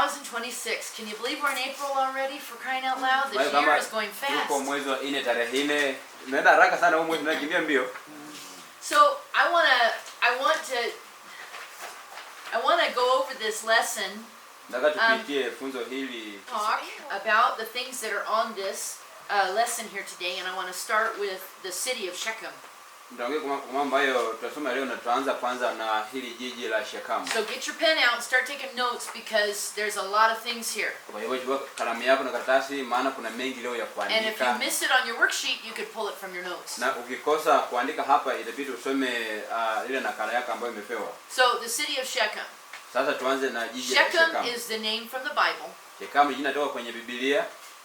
2026. Can you believe we're in April already, for crying out loud? This year is going fast. So I want to go over this lesson. Talk about the things that are on this lesson here today, and I want to start with the city of Shechem. So get your pen out and start taking notes, because there's a lot of things here. And if you miss it on your worksheet, you could pull it from your notes. So the city of Shechem. Shechem is the name from the Bible.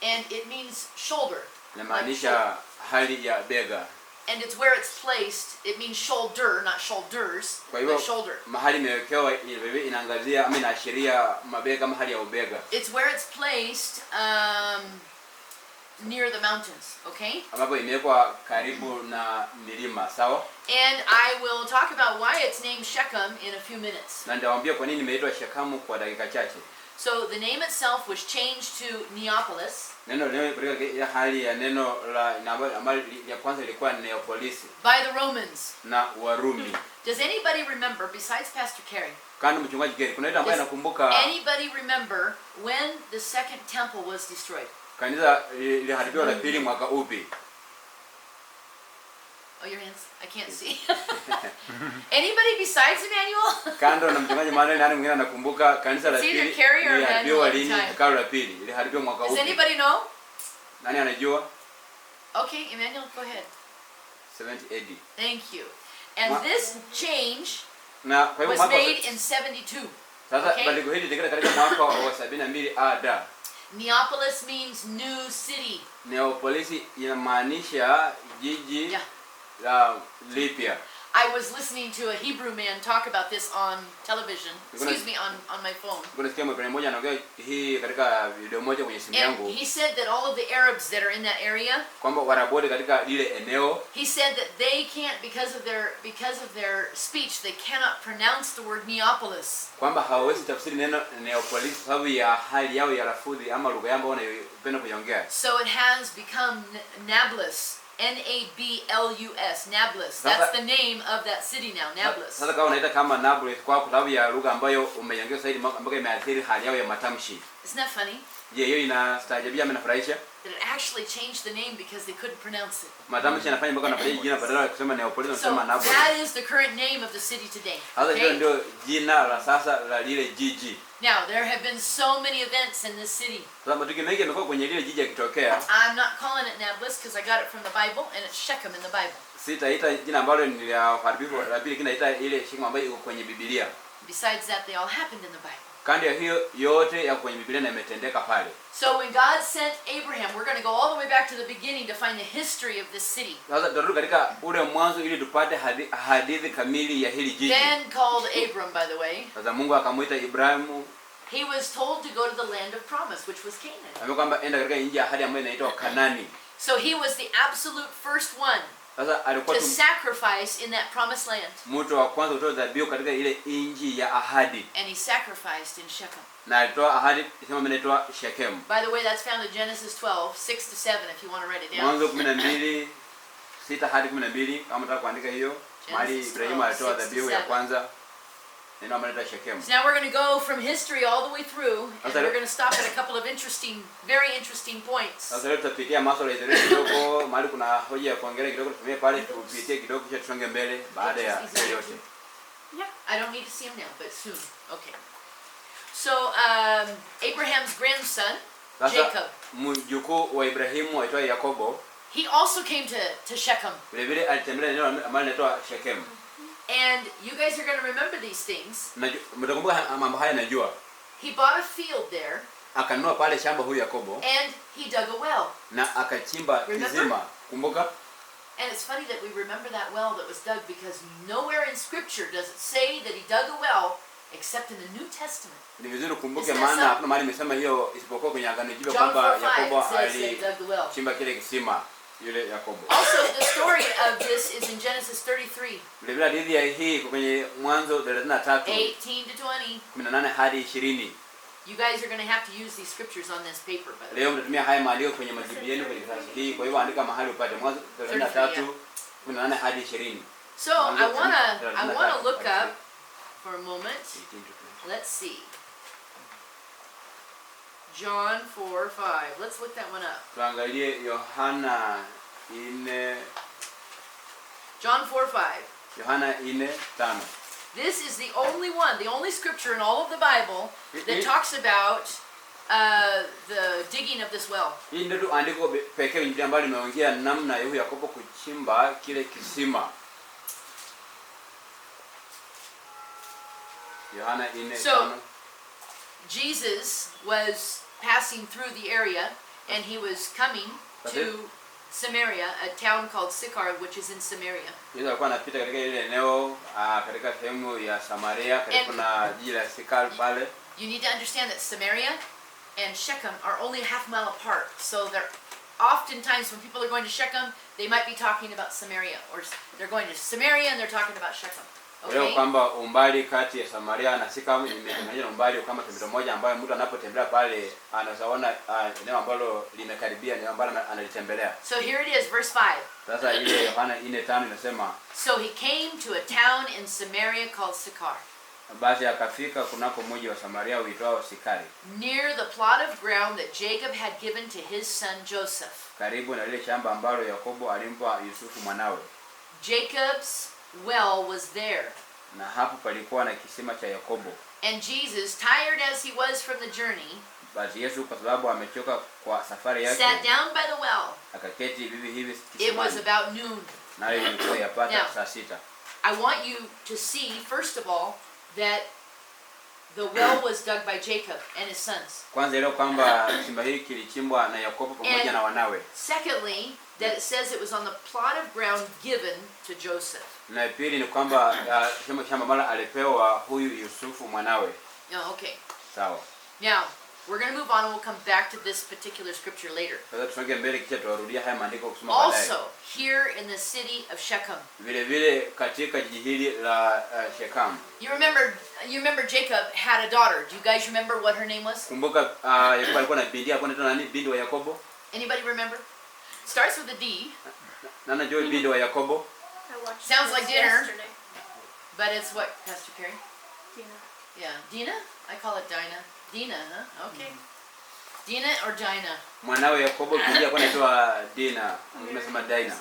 And it means shoulder. And it's where it's placed. It means shoulder, not shoulders, but shoulder. It's where it's placed near the mountains, okay? And I will talk about why it's named Shechem in a few minutes. So the name itself was changed to Neapolis by the Romans. Does anybody remember, besides Pastor Kerry, does anybody remember when the second temple was destroyed? Oh, your hands? I can't see. Anybody besides Emmanuel? It's either Kerry or Emmanuel at the time. Does anybody know? Okay, Emmanuel, go ahead. 70 AD. Thank you. And this change was made in 72. Okay? Neapolis means new city. Neapolis inamaanisha jiji Libya. I was listening to a Hebrew man talk about this on television. Excuse me, on my phone. And he said that all of the Arabs that are in that area, he said that they can't, because of their speech, they cannot pronounce the word Neapolis. So it has become Nablus. Nablus. Nablus. That's the name of that city now, Nablus. Isn't that funny? That it actually changed the name because they couldn't pronounce it. So that is the current name of the city today. Okay? Now, there have been so many events in this city. I'm not calling it Nablus because I got it from the Bible, and it's Shechem in the Bible. Besides that, they all happened in the Bible. So when God sent Abraham, we're going to go all the way back to the beginning to find the history of this city. Then called Abram, by the way. He was told to go to the land of promise, which was Canaan. So he was the absolute first one to sacrifice in that promised land. And he sacrificed in Shechem. By the way, that's found in Genesis 12, 6-7, if you want to write it down. Genesis 12, 6-7. So now we're going to go from history all the way through, and we're going to stop at a couple of very interesting points. Yeah, I don't need to see him now, but soon. Okay. So Abraham's grandson, Jacob, he also came to Shechem. And you guys are going to remember these things. He bought a field there. And he dug a well. Remember? And it's funny that we remember that well that was dug, because nowhere in Scripture does it say that he dug a well except in the New Testament. John 4:5 says he dug the well. Also, the story of this is in Genesis 33. 18 to 20. You guys are going to have to use these scriptures on this paper, but leo mtatumia haya maandiko kwenye majibu yenu kwenye karatasi hii. Kwa hivyo andika mahali upate Mwanzo 33:18 hadi 20. So I want to look up for a moment. Let's see. John 4:5. Let's look that one up. Tuangalie Yohana 4. John 4:5. Yohana 4:5. This is the only scripture in all of the Bible that talks about the digging of this well. Hii ndio andiko pekee ambalo limeongea namna ya Yakobo kuchimba kile kisima. Yohana 4:5. So Jesus was passing through the area and he was coming to Samaria, a town called Sychar, which is in Samaria. Yesu alikuwa anapita katika ile eneo katika sehemu ya Samaria karibu na jiji la Sychar pale. You need to understand that Samaria and Shechem are only a half mile apart. So they're oftentimes when people are going to Shechem, they might be talking about Samaria, or they're going to Samaria and they're talking about Shechem. Okay. Kwamba umbali kati ya Samaria na Shechem imechanganywa umbali kama kilomita moja ambayo mtu anapotembea pale anazaona eneo ambalo limekaribia eneo ambalo analitembelea. So here it is, verse 5. Sasa ile Yohana 4:5 inasema, so he came to a town in Samaria called Sychar. Basi akafika kunako mji wa Samaria uitwao Sikari, near the plot of ground that Jacob had given to his son Joseph. Karibu na ile shamba ambalo Yakobo alimpa Yusufu mwanawe. Jacob's well was there. Na hapo palikuwa na kisima cha Yakobo. And Jesus, tired as he was from the journey, basi Yesu kwa sababu amechoka kwa safari yake, sat down by the well. Akaketi hivi kisimani. It was about noon. Na ilikuwa yapata saa 6. I want you to see first of all that the well was dug by Jacob and his sons. Kwanza ile kwamba kisima hiki kilichimbwa na Yakobo pamoja na wanawe. Secondly, that it says it was on the plot of ground given to Joseph. Na pili ni kwamba shamba mala alipewa huyu Yusufu mwanawe. Yeah, okay. Sawa. Now, we're going to move on and we'll come back to this particular scripture later. Sasa tusonge mbele kisha turudia haya maandiko kusoma baadaye. Also, here in the city of Shechem. Vile vile katika jiji hili la Shechem. You remember Jacob had a daughter. Do you guys remember what her name was? Kumbuka Yakobo alikuwa na binti yake anaitwa nani? Binti wa Yakobo? Anybody remember? Starts with a D. Nana Joy binti wa Yakobo. Sounds like dinner. Yesterday. But it's what, Pastor Carey? Dina. Yeah, Dina? I call it Dinah. Dina, huh? Okay. Dina or Dinah? Mwanawe Yakobo binti yake anaitwa Dina. Unasema Dina.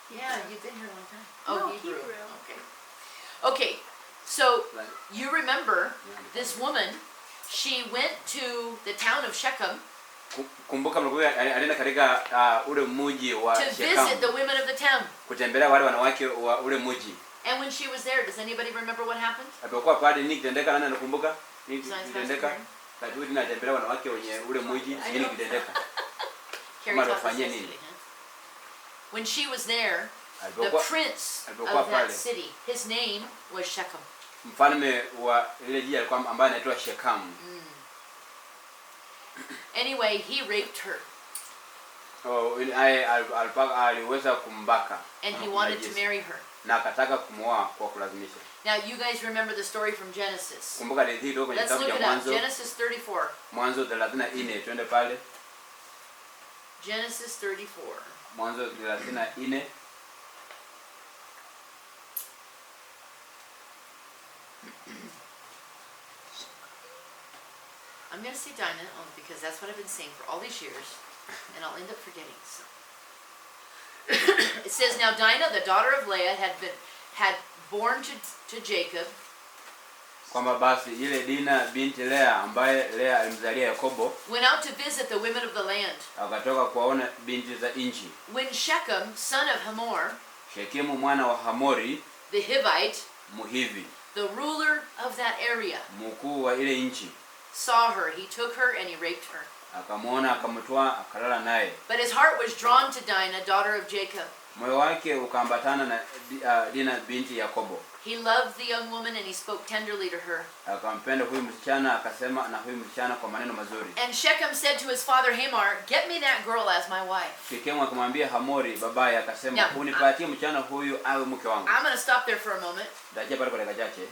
Yeah, you've been here a long time. Oh, no, Hebrew. Hebrew. Okay. Okay. So you remember this woman, she went to the town of Shechem. Kumbuka mlikuwa alienda katika ule mji wa Shechem. To visit the women of the town. Kutembelea wale wanawake wa ule mji. And when she was there, does anybody remember what happened? Alipokuwa pale nini kitendeka, nani anakumbuka? Nini kitendeka? Kadri tunatembelea wanawake wenye ule mji, nini kitendeka? Kama alifanyia nini? When she was there, the prince of that city, his name was Shechem. Mfalme wa ile jiji alikuwa ambaye anaitwa Shechem. Anyway, he raped her. Aliweza kumbaka. And he wanted to marry her. Na akataka kumwoa kwa kulazimisha. Now you guys remember the story from Genesis. Kumbuka hadithi hiyo kwenye kitabu cha Mwanzo. Genesis 34. Mwanzo 34, twende pale. Genesis 34. Mwanzo 34. I'm going to say Dinah only because that's what I've been saying for all these years, and I'll end up forgetting. So. It says, now Dinah, the daughter of Leah, had born to Jacob. Kwamba basi ile Dina binti Lea ambaye Lea alimzalia Yakobo, went out to visit the women of the land. Akatoka kuwaona binti za nchi. When Shechem, son of Hamor, Shekemu mwana wa Hamori, the Hivite, Muhivi, the ruler of that area, mkuu wa ile nchi, saw her, he took her and he raped her. Akamwona, akamtoa, akalala naye. But his heart was drawn to Dinah, daughter of Jacob. Moyo wake ukaambatana na Dina binti Yakobo. He loved the young woman and he spoke tenderly to her. Akampenda huyu msichana, akasema na huyu msichana kwa maneno mazuri. And Shechem said to his father Hamor, "Get me that girl as my wife." Shekemu akamwambia Hamori babaye, akasema unipatie msichana huyu awe mke wangu. I'm going to stop there for a moment. Daje pale kwa dakika chache.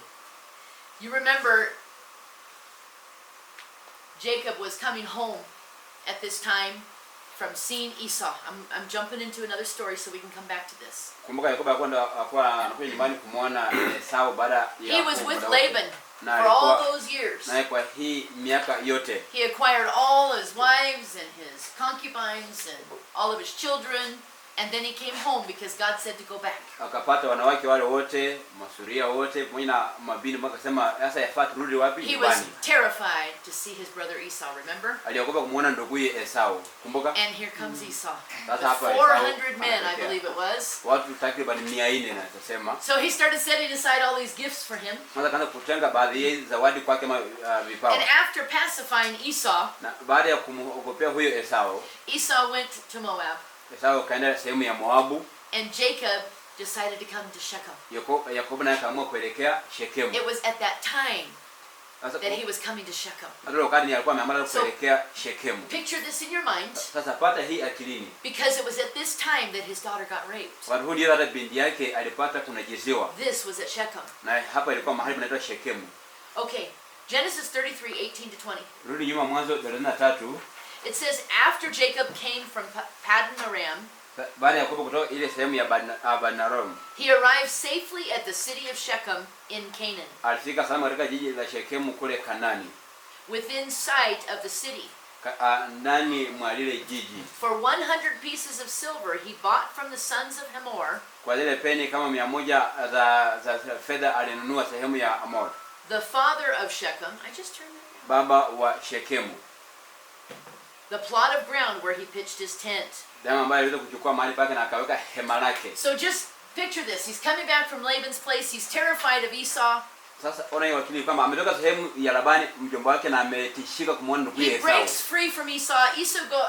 You remember Jacob was coming home at this time from seeing Esau. I'm jumping into another story so we can come back to this. Kumbuka Yakobo alikuwa nyumbani kumwona Esau baada ya He was with Laban for all those years. Na kwa hii miaka yote. He acquired all his wives and his concubines and all of his children. And then he came home because God said to go back. Akapata wanawake wale wote, masuria wote, pamoja na mabini mpaka sema sasa yafaa turudi wapi nyumbani. He was terrified to see his brother Esau, remember? Aliogopa kumuona nduguye Esau. Kumbuka? And here comes Esau. Sasa hapa 400 men, I believe it was. Watu takriban 400 na tusema. So he started setting aside all these gifts for him. Sasa kaanza kutenga baadhi ya zawadi kwake kama vipawa. And after pacifying Esau, na baada ya kumogopea huyo Esau, Esau went to Moab. Esau kaenda sehemu ya Moabu. And Jacob decided to come to Shechem. Yakobo naye akaamua kuelekea Shechem. It was at that time that he was coming to Shechem. Ndio wakati alikuwa ameamua kuelekea Shechem. Picture this in your mind. Sasa pata hii akilini. Because it was at this time that his daughter got raped. Wakati ndio hata binti yake alipata kunajezewa. This was at Shechem. Na hapa ilikuwa mahali panaitwa Shechem. Okay, Genesis 33:18-20. Rudi nyuma Mwanzo 33. It says after Jacob came from Paddan Aram, baada ya Yakobo kutoka ile sehemu ya Paddan Aram, he arrived safely at the city of Shechem in Canaan. Alifika salama katika jiji la Shechem kule Kanani. Within sight of the city. Ndani mwa lile jiji. For 100 pieces of silver he bought from the sons of Hamor. Kwa zile peni kama 100 za fedha alinunua sehemu ya Hamor. The father of Shechem, I just turned that. Baba wa Shechem. The plot of ground where he pitched his tent. Dama ambaye aliweza kuchukua mahali pake na akaweka hema lake. So just picture this. He's coming back from Laban's place. He's terrified of Esau. Sasa ona hiyo akili kama ametoka sehemu ya Labani mjomba wake na ametishika kumwona ndugu yake Esau. He breaks free from Esau.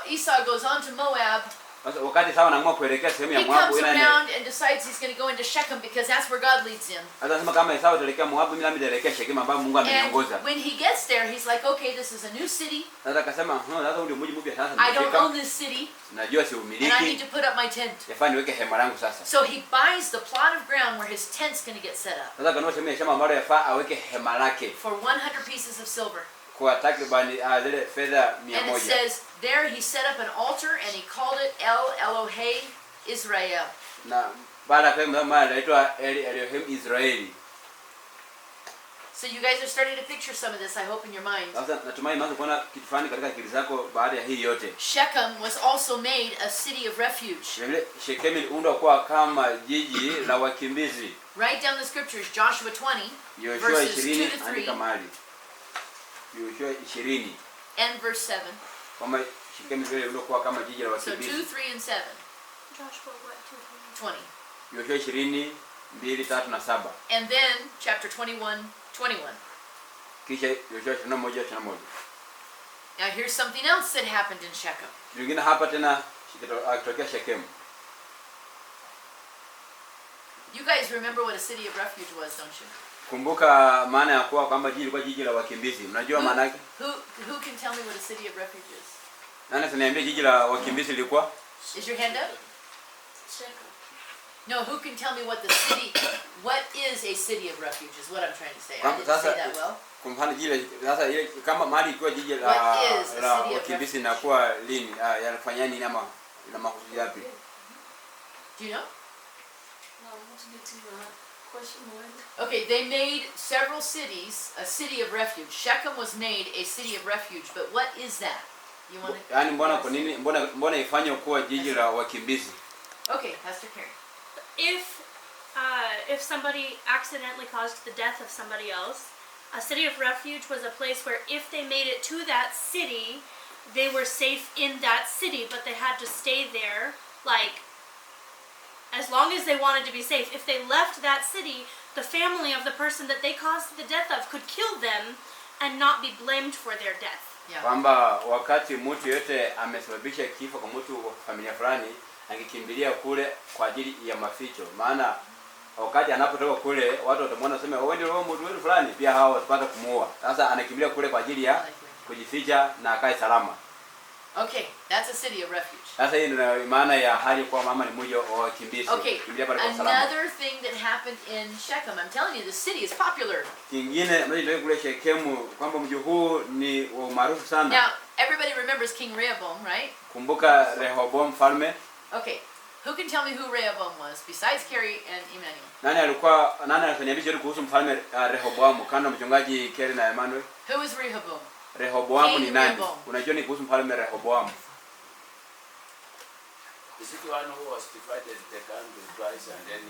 Esau goes on to Moab. Sasa wakati Esau anaamua kuelekea sehemu ya Moab, Moabu, he comes around and decides he's going to go into Shechem because that's where God leads him. Anasema kama Esau ataelekea Moabu, mimi nami nitaelekea Shechem ambapo Mungu ameniongoza. And when he gets there, he's like, okay, this is a new city. Sasa akasema, sasa ndio mji mpya sasa. I don't own this city. Najua si umiliki. And I need to put up my tent. Yafaa niweke hema langu sasa. So he buys the plot of ground where his tent's going to get set up. Sasa kanua sehemu ya shamba ambalo yafaa aweke hema lake. For 100 pieces of silver. Kwa takriban zile fedha 100. And it says there he set up an altar and he called it El Elohe Israel. Na baada ya kama anaitwa El Elohe Israeli. So you guys are starting to picture some of this, I hope, in your mind. Sasa natumai mwanzo kuona kitu fulani katika akili zako baada ya hii yote. Shechem was also made a city of refuge. Vile Shechem iliundwa kuwa kama jiji la wakimbizi. Write down the scriptures, Joshua 20 verses 2 to 3. Yoshua 20 and verse 7. Kama Shechem vile iliundwa kama jiji la wakimbizi. So 2, 3 and 7. Joshua what? 20. Yoshua 20, 2, 3 na 7. And then chapter 21, 21. Kisha Yoshua 21, 21. Now here's something else that happened in Shechem. Lingine hapa tena kitokea Shechem. You guys remember what a city of refuge was, don't you? Kumbuka maana ya kuwa kwamba jiji lilikuwa jiji la wakimbizi. Unajua maana yake? Who can tell me what a city of refuge is? Nani ananiambia jiji la wakimbizi lilikuwa? Is your hand up? Shechem. No, who can tell me what is a city of refuge is what I'm trying to say. I didn't say that well. Kumfano jiji sasa ile kama mahali ikiwa jiji la wakimbizi na kuwa lini yanafanya nini ama ina mahusiano yapi? Do you know? No, what's the question mark? Okay, they made several cities a city of refuge. Shechem was made a city of refuge, but what is that? You want to? Yaani mbona kwa nini mbona ifanye kuwa jiji la wakimbizi? Okay, Pastor Carey. If somebody accidentally caused the death of somebody else, a city of refuge was a place where if they made it to that city, they were safe in that city, but they had to stay there like as long as they wanted to be safe. If they left that city, the family of the person that they caused the death of could kill them and not be blamed for their death. Yeah. Kwamba wakati mtu yote amesababisha kifo kwa mtu wa familia fulani, angekimbilia kule kwa ajili ya maficho. Maana wakati anapotoka kule watu watamwona waseme wewe ndio mtu fulani, pia hao watapata kumuua. Sasa anakimbilia kule kwa ajili ya kujificha na akae salama. Okay, that's a city of refuge. Sasa hii ndio maana ya hali kwa mama ni mmoja wa wakimbizi. Okay, Kimbilia pale kwa salama. another thing that happened in Shechem. I'm telling you, the city is popular. Kingine ndio kule Shekemu kwamba mji huu ni wa maarufu sana. Now, everybody remembers King Rehoboam, right? Kumbuka Rehoboam mfalme. Okay, who can tell me who Rehoboam was besides Carrie and Emmanuel? Nani alifanya kuhusu mfalme Rehoboam kando mchungaji Kerry na Emmanuel? Who was Rehoboam? Rehoboam ni nani? Rehoboam. Unajua ni kuhusu mfalme Rehoboam? Is it the one who was divided the country twice and then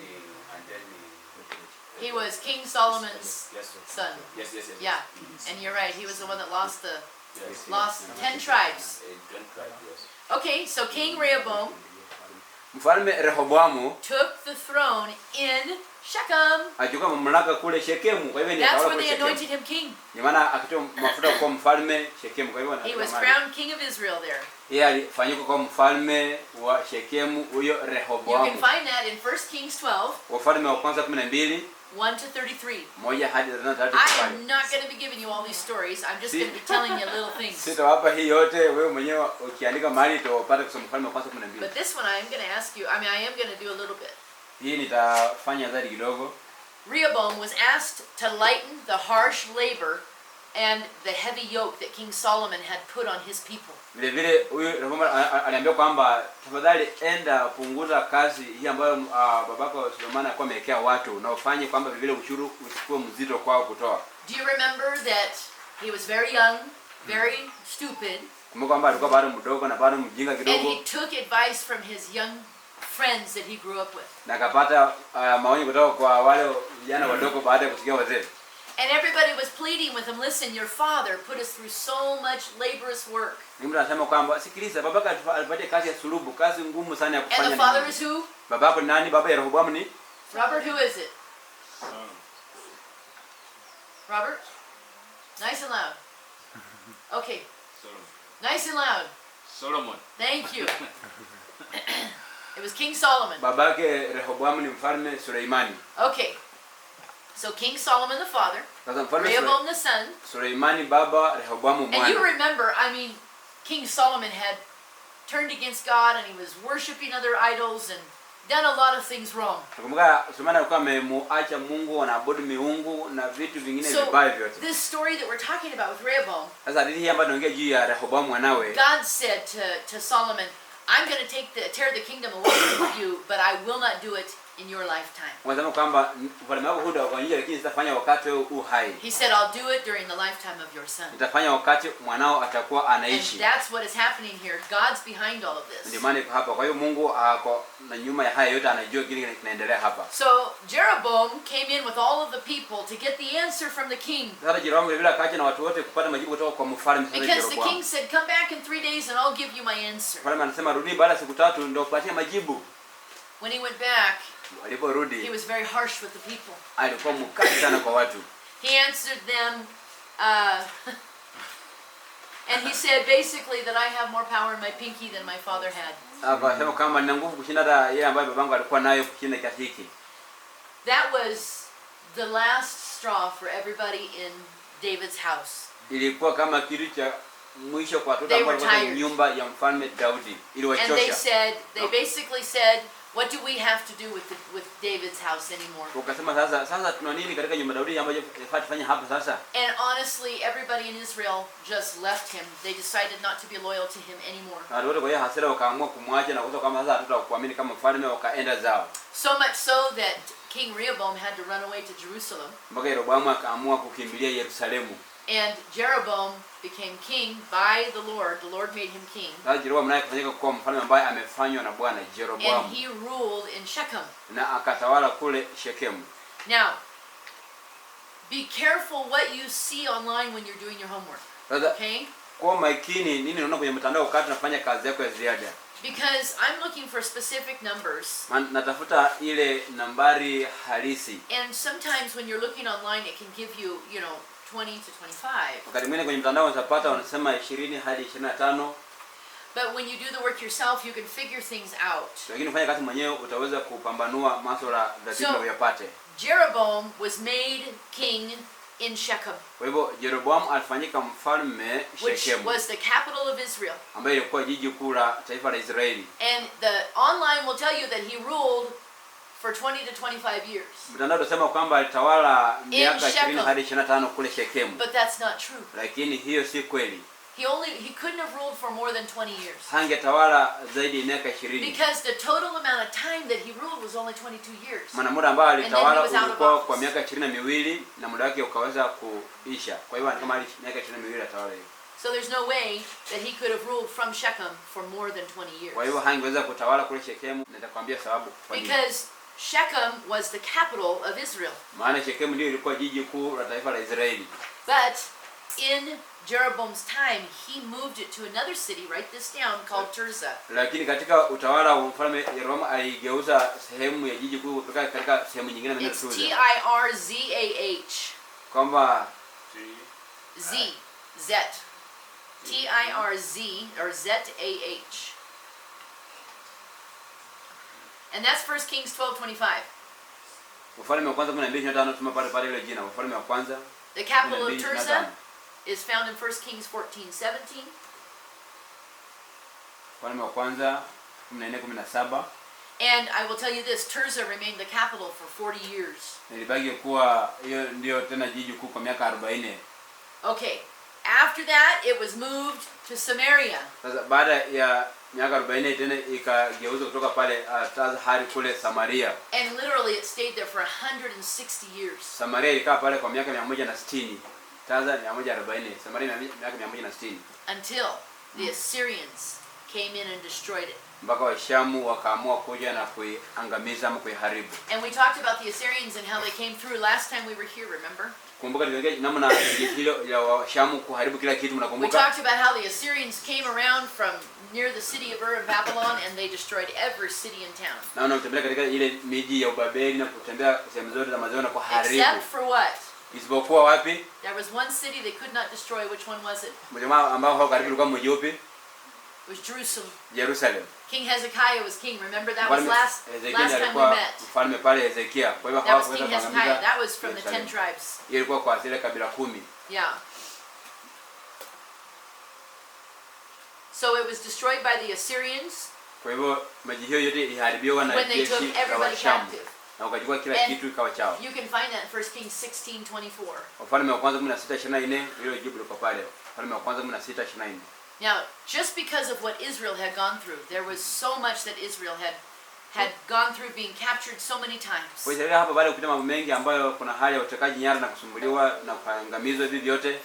He was King Solomon's yes, son. Yes. Yeah, and you're right. He was the one that lost 10 10 tribes. tribes, yes. Okay, so King Rehoboam Mfalme Rehoboam took the throne in Shechem. achukua mamlaka kule Shekemu, kwa hivyo ni That's tawala when kule they anointed Shekemu. him king. Ni maana akitoa mafuta kwa mfalme Shekemu, kwa hivyo He was anatamani. crowned king of Israel there. Yeye alifanyika kwa mfalme wa Shekemu huyo You Rehoboam. can find that in 1 Kings 12, Wafalme wa kwanza 12 1 to 33. moja hadi 33 I pale. am not going to be giving you all these stories. I'm just going to be telling you little things. Sitawapa hii yote, wewe mwenyewe ukiandika mahali utapata kusoma mfalme wa kwanza 12. But this one I'm going to ask you, I am going to do a little bit. Hii nitafanya zaidi kidogo. Rehoboam was asked to lighten the harsh labor and the heavy yoke that King Solomon had put on his people. Vile vile huyu Rehoboam aliambiwa kwamba tafadhali enda punguza kazi hii ambayo babako Solomon alikuwa amewekea watu na ufanye kwamba vile ushuru usikuwe mzito kwao kutoa. Do you remember that he was very young, very stupid, Kumbuka kwamba alikuwa bado mdogo na bado mjinga and kidogo. he took advice from his young friends that he grew up with. Na akapata maonyo kutoka kwa wale vijana wadogo baada ya kusikia wazee. And everybody was pleading with him, listen, your father put us through so much laborious work. Mtu anasema kwamba sikiliza, babako alipatia kazi ya sulubu, kazi ngumu sana ya And kufanya. the father is who? Babako ni nani? Baba ya Rehoboam ni Robert, who is it? Robert? Nice and loud. Okay, nice and loud. Solomon. Thank you. It was King Solomon. babake Rehoboam ni mfalme Suleimani. Okay, so King Solomon the father, Sasa mfalme Rehoboam the son, Suleimani baba, Rehoboam and you mwana. remember, King Solomon had turned against God and he was worshiping other idols and done a lot of things wrong. Nakumbuka Suleimani alikuwa amemuacha Mungu, anaabudu miungu na vitu vingine So vibaya vyote. this story that we're talking about with Rehoboam, Sasa hadithi hii ambayo tunaongea juu ya Rehoboam mwanawe, God said to Solomon, I'm going to tear the kingdom away from you, but I will not do it in your lifetime. wanasema kwamba ufalme wako hutakuanjia, lakini sitafanya wakati huu hai. He said, I'll do it during the lifetime of your son. Nitafanya wakati mwanao atakuwa And anaishi. that's what is happening here. God's behind all of Ndio this. maana iko hapa. Kwa hiyo Mungu ako na nyuma ya haya yote, anajua kile kinaendelea hapa. So Jeroboam came in with all of the people to get the answer from the king. Sasa Jeroboam vile akaja na watu wote kupata majibu kutoka kwa mfalme. Sasa Because the Jeroboam, king said, come back in 3 days and I'll give you my answer. mfalme anasema rudi baada ya siku 3 ndio upatie majibu. When he went back, he Aliporudi was very harsh with the people. alikuwa mkali sana kwa watu. He answered them, and he said basically that I have more power in my pinky than my father had. Akasema kama nina nguvu kushinda hata yeye ambaye babangu alikuwa nayo kushinda kiasi hiki. That was the last straw for everybody in David's house. Ilikuwa kama kitu cha mwisho kwa watu They ambao were walikuwa tired. nyumba ya mfalme Daudi. And they Iliwachosha. basically said, what do we have to do with David's house anymore? Ukasema sasa tuna nini katika nyumba ya Daudi ambayo yafaa tufanye hapa sasa? And honestly, everybody in Israel just left him. They decided not to be loyal to him anymore. Na wote kwa hiyo hasira wakaamua kumwacha na kusema kama sasa hatutakuamini kama mfalme, wakaenda zao. So much so that King Rehoboam had to run away to Jerusalem. Mpaka Yeroboamu akaamua kukimbilia Yerusalemu. And Jeroboam became king by the Lord. The Lord made him king. Sasa Yeroboamu naye akafanyika kuwa mfalme ambaye amefanywa na Bwana, And Jeroboamu. he ruled in Shechem. Na akatawala kule Shekemu. Now, be careful what you see online when you're doing your homework. Sasa Okay? kwa makini nini unaona kwenye mtandao wakati unafanya kazi yako ya ziada. Because I'm looking for specific numbers. Natafuta ile nambari halisi. And sometimes when you're looking online, it can give you, 20 to 25. Wakati mwingine kwenye mtandao unapata wanasema 20 hadi 25. But when you do the work yourself, you can figure things out. Lakini ufanye kazi mwenyewe utaweza kupambanua masuala ya vitu So- uyapate. Jeroboam was made king in Shechem, Kwa hivyo Jeroboamu alifanyika mfalme which Shechem, was the capital of Israel. ambaye ilikuwa jiji kuu la taifa la Israeli. And the online will tell you that he ruled for 20 to 25 years. Mtandao unasema kwamba alitawala miaka 20 Shechem. hadi 25 kule Shechem. But that's not true. Lakini hiyo si kweli. He couldn't have ruled for more than 20 years. Hangetawala zaidi ya miaka 20. Because the total amount of time that he ruled was only 22 years. Maana muda ambao alitawala And then he was out of ulikuwa office. kwa miaka 22 na muda wake ukaweza kuisha. Kwa hivyo kama miaka 22 atawala hiyo. So there's no way that he could have ruled from Shechem for more than 20 years. Kwa hivyo hangeweza kutawala kule Shechem, na nitakwambia sababu kwa nini. Because Shechem was the capital of Israel. Maana Shechem ndio ilikuwa jiji kuu la taifa la Israeli. But in Jeroboam's time, he moved it to another city, write this down, called Tirzah. Lakini katika utawala wa mfalme Yeroboamu aligeuza sehemu ya jiji kuu kutoka katika sehemu nyingine na It's Tirzah. Tirzah. Kwamba Z. Zet. Tirz or Zet AH. And that's 1 Kings 12:25. Ufalme wa kwanza 12:25 tumepata pale ile jina ufalme wa kwanza. The capital of Tirzah is found in 1 Kings 14:17. Ufalme wa kwanza 14:17. And I will tell you this, Tirzah remained the capital for 40 years. Ilibaki kuwa hiyo ndio tena jiji kuu kwa miaka 40. Okay. After that, it was moved to Samaria. Sasa baada ya miaka 40 tena ikageuzwa kutoka pale Tirzah hadi kule Samaria. And literally it stayed there for 160 years. Samaria ilikaa pale kwa miaka 160. Tirzah 140, Samaria miaka 160. Until the Assyrians came in and destroyed it. Mpaka Washamu wakaamua kuja na kuiangamiza ama kuiharibu. And we talked about the Assyrians and how they came through last time we were here, remember? Kumbuka tuliongea namna hilo ya Washamu kuharibu kila kitu We mnakumbuka? talked about how the Assyrians came around from near the city of Ur in Babylon and they destroyed every city in town. Na wanatembea katika ile miji ya Babeli na kutembea sehemu zote za mazao na kuharibu. Except for what? Isipokuwa wapi? There was one city they could not destroy. Which one was it? Mmoja ambao hao karibu ulikuwa mji upi? It was Jerusalem. Jerusalem. King Hezekiah was king. Remember that was Mfalme last time we met. Mfalme pale Hezekia. Kwa hivyo That was hawakuweza King Hezekiah. kuangamiza. That was from the 10 tribes. Hiyo ilikuwa kwa zile kabila 10. Yeah. So it was destroyed by the Assyrians Kwa hivyo miji hiyo yote iliharibiwa na when they took jeshi la everybody Washamu. captive. Na wakachukua kila And kitu ikawa chao. you can find that in 1 Kings 16:24. Wafalme wa kwanza 16:24 hilo jibu liko pale. Wafalme wa kwanza 16:24. Now, just because of what Israel had gone through, there was so much that Israel had gone through, being captured so many times. Kwa hiyo hapa baada ya kupita mambo mengi ambayo kuna hali ya utekaji nyara na kusumbuliwa na kuangamizwa hivi vyote.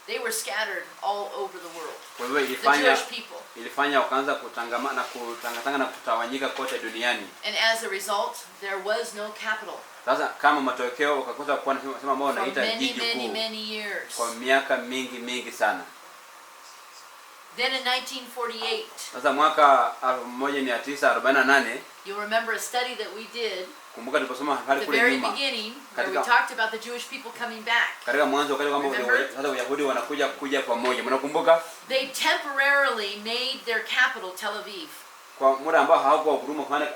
They were scattered all over the world. Kwa hivyo The Jewish people. ilifanya wakaanza kutangamana na kutangatanga na kutawanyika kote duniani. And as a result, there was no capital. Sasa kama matokeo wakakosa kuwa na sema ambao For wanaita many, jiji many, kuu many years. kwa miaka mingi sana. Then in 1948, Sasa mwaka 1948 you'll remember a study that we did kumbuka tuliposoma at hali the kule very nyuma beginning, where we Katika- talked about the Jewish people coming back. katika mwanzo wakati kwamba Remember? sasa Wayahudi wanakuja pamoja. Mnakumbuka? They temporarily made their capital Tel Aviv. Kwa muda ambao hawakuwa huduma kwa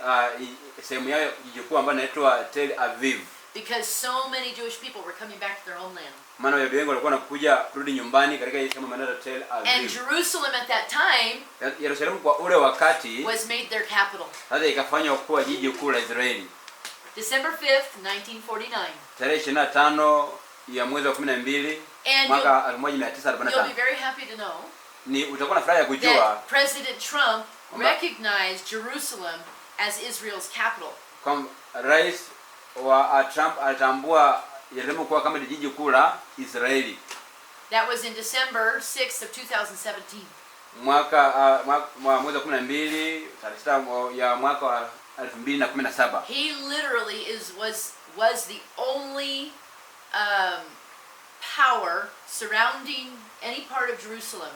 sehemu yao jiji kuu ambayo inaitwa Tel Aviv. Because so many Jewish people were coming back to their homeland. Maana Wayahudi wengi walikuwa wanakuja kurudi nyumbani katika ile sehemu inaitwa Tel And Aviv. Jerusalem at that time Yerusalemu kwa ule wakati was made their capital. sasa ikafanywa kuwa jiji kuu la Israeli. December 5th, 1949. Tarehe 25 ya mwezi wa 12 And mwaka you'll be 1945. very happy to know Ni utakuwa na furaha ya kujua that President Trump Kwamba- recognized Jerusalem as Israel's capital. kwamba rais wa Trump alitambua Yerusalemu kuwa kama jiji kuu la Israeli. That was in December 6th of 2017. Mwezi wa 12 tarehe 6 ya mwaka wa 2017. He literally was the only power surrounding any part of Jerusalem,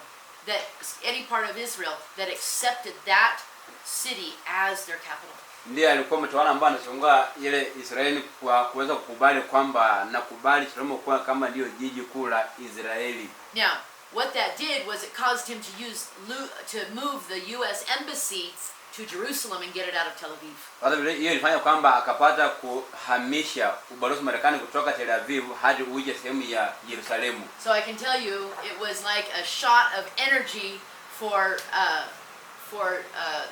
any part of Israel that accepted that city as their capital. Ndiye alikuwa mtawala ambaye anachunga ile Israeli kwa kuweza kukubali kwamba nakubali Yerusalemu kuwa kama ndio jiji kuu la Israeli. Now, what that did was it caused him to move the U.S. embassy to Jerusalem and get it out of Tel Aviv. Hata vile hiyo ilifanya kwamba akapata kuhamisha ubalozi Marekani kutoka Tel Aviv hadi uje sehemu ya Yerusalemu. So I can tell you, it was like a shot of energy for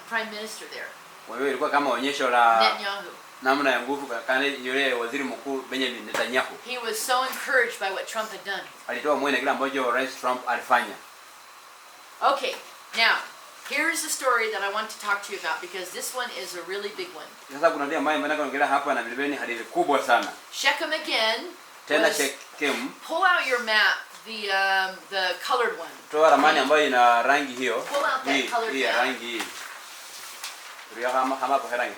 Prime Minister there. Kwa hiyo ilikuwa kama onyesho la Netanyahu. namna ya nguvu kana yule waziri mkuu Benjamin Netanyahu. He was so encouraged by what Trump had done. Alitoa moyo na kile ambacho Rais Trump alifanya. Okay, now here's the story that I want to talk to you about because this one is a really big one. Sasa kuna ndio ambaye nataka kuongelea hapa na vilevile hadithi kubwa sana. Shechem again. Tena Shechem. Pull out your map, the colored one. Toa ramani ambayo ina rangi hiyo. Pull out that colored hii map. rangi hii. Ria kama kwa rangi.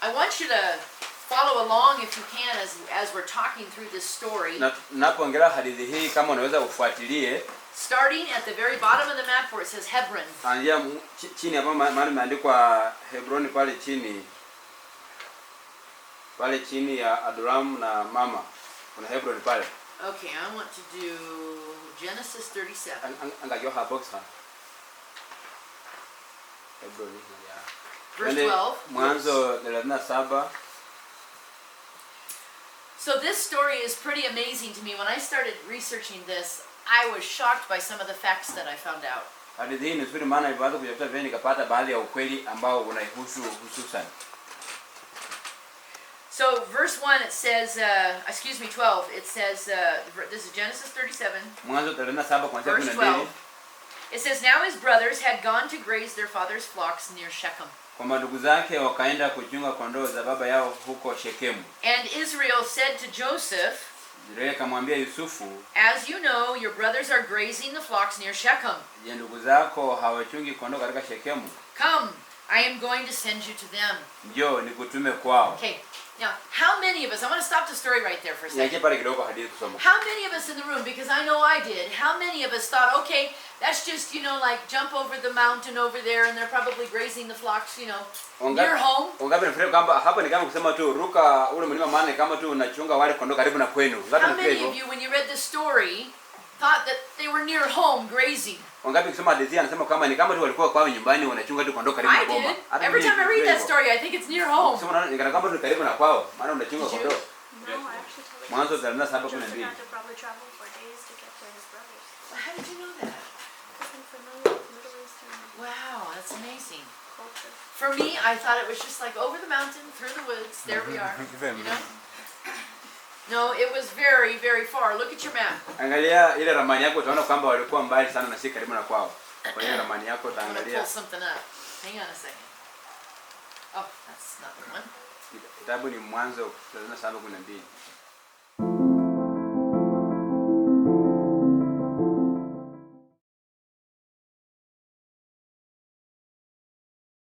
I want you to follow along if you can as we're talking through this story. Na napoongelea hadithi hii kama unaweza ufuatilie. Starting at the very bottom of the map where it says Hebron. Anzia chini hapo mahali imeandikwa Hebron pale chini. Pale chini ya Adulam na mama. Kuna Hebron pale. Okay, I want to do Genesis 37. Angajua hapa box ha. Hebron ya. Verse 12. Mwanzo 37. So this story is pretty amazing to me. When I started researching this, I was shocked by some of the facts that I found out. Hadithi hii ni nzuri maana nilipoanza kujitafuta vile nikapata baadhi ya ukweli ambao unaihusu hususan. So verse 1 it says, 12, it says, this is Genesis 37. Mwanzo 37 kuanzia Verse 12. It says, now his brothers had gone to graze their father's flocks near Shechem. Kwamba ndugu zake wakaenda kuchunga kondoo za baba yao huko Shekemu. And Israel said to Joseph, Israeli akamwambia Yusufu, as you know, your brothers are grazing the flocks near Shechem. je, ndugu zako hawachungi kondoo katika Shekemu? Come, I am going to send you to them. Njoo nikutume kwao. Okay, now how many of us, I want to stop the story right there for a second. Niache pale kidogo hadithi kusoma. How many of us in the room, because I know I did, how many of us thought, okay, that's just, like jump over the mountain over there and they're probably grazing the flocks, near home. Ungapi nafikiri kwamba hapa ni kama kusema tu ruka ule mlima maana kama tu unachunga wale kondoo karibu na kwenu. How many of you when you read the story thought that they were near home grazing? Ungapi kusema hadithi anasema kama ni kama tu walikuwa kwao nyumbani wanachunga tu kondoo karibu na I boma. did. Every time I read that story I think it's near home. Sema ni kana kwamba tu karibu na kwao maana unachunga kondoo. No, I actually totally Mwanzo 37:12. Joseph had to probably travel for days to get to his brothers. Well, how did you know that? Because I'm familiar with Middle Eastern Wow, that's amazing. culture. For me, I thought it was just like over the mountain, through the woods, there we are. No, it was very, very far. Look at your map. Angalia ile ramani yako utaona kwamba walikuwa mbali sana na si karibu na kwao. Kwa hiyo ramani yako I'm going to utaangalia. pull something up. Hang on a second. Oh, that's not the one. Kitabu ni Mwanzo 37:12.